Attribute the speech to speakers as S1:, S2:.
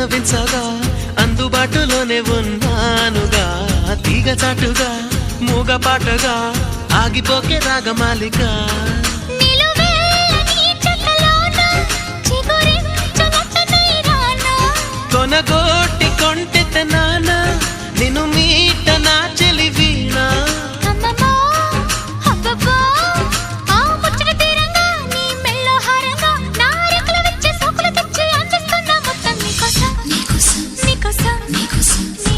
S1: విన్నవించగా అందుబాటులోనే ఉన్నానుగా తీగ చాటుగా మూగ పాటగా ఆగిపోకే రాగమాలిక కొనగోటి కొంటె నానా నిన్ను మీట నా చెలి వీణా
S2: నీకోసం